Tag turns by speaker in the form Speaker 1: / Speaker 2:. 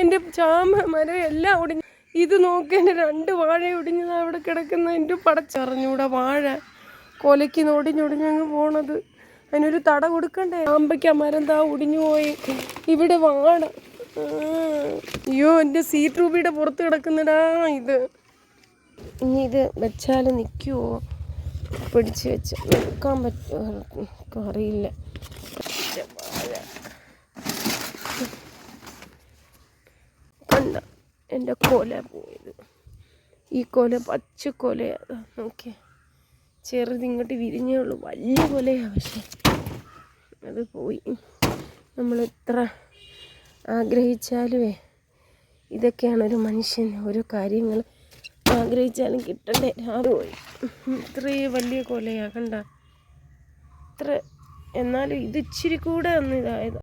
Speaker 1: എൻ്റെ ചാമ മരം എല്ലാം ഒടിഞ്ഞു. ഇത് നോക്കി എൻ്റെ 2 വാഴ ഒടിഞ്ഞതാണ് അവിടെ കിടക്കുന്ന. എൻ്റെ പടച്ചറിഞ്ഞൂടെ വാഴ കൊലയ്ക്ക് ഒടിഞ്ഞൊടിഞ്ഞങ്ങ് പോണത്. അതിനൊരു തട കൊടുക്കണ്ടേ? ആമ്പയ്ക്ക മരം താ ഒടിഞ്ഞു പോയി. ഇവിടെ വാഴ. അയ്യോ, എൻ്റെ സീറ്റ് റൂബിയുടെ പുറത്ത് കിടക്കുന്നടാ ഇത്. ഇനി ഇത് വെച്ചാൽ നിൽക്കുമോ? പിടിച്ച് വെച്ച് വെക്കാൻ പറ്റുമോ അറിയില്ല. കണ്ട എൻ്റെ കൊല പോയത്. ഈ കൊല പച്ചക്കൊലയാണ്. നോക്കിയ ചെറുതിങ്ങോട്ട് വിരിഞ്ഞേ ഉള്ളൂ. വലിയ കൊലയാണ്, പക്ഷെ അത് പോയി. നമ്മൾ എത്ര ആഗ്രഹിച്ചാലുമേ ഇതൊക്കെയാണ് ഒരു മനുഷ്യൻ. ഓരോ കാര്യങ്ങൾ ആഗ്രഹിച്ചാലും കിട്ടണ്ടേ. അത് പോയി. ഇത്രയും വലിയ കൊലയാണ് കണ്ട. ഇത്ര എന്നാലും ഇത് ഇച്ചിരി കൂടെ ഒന്ന് ഇതായത്.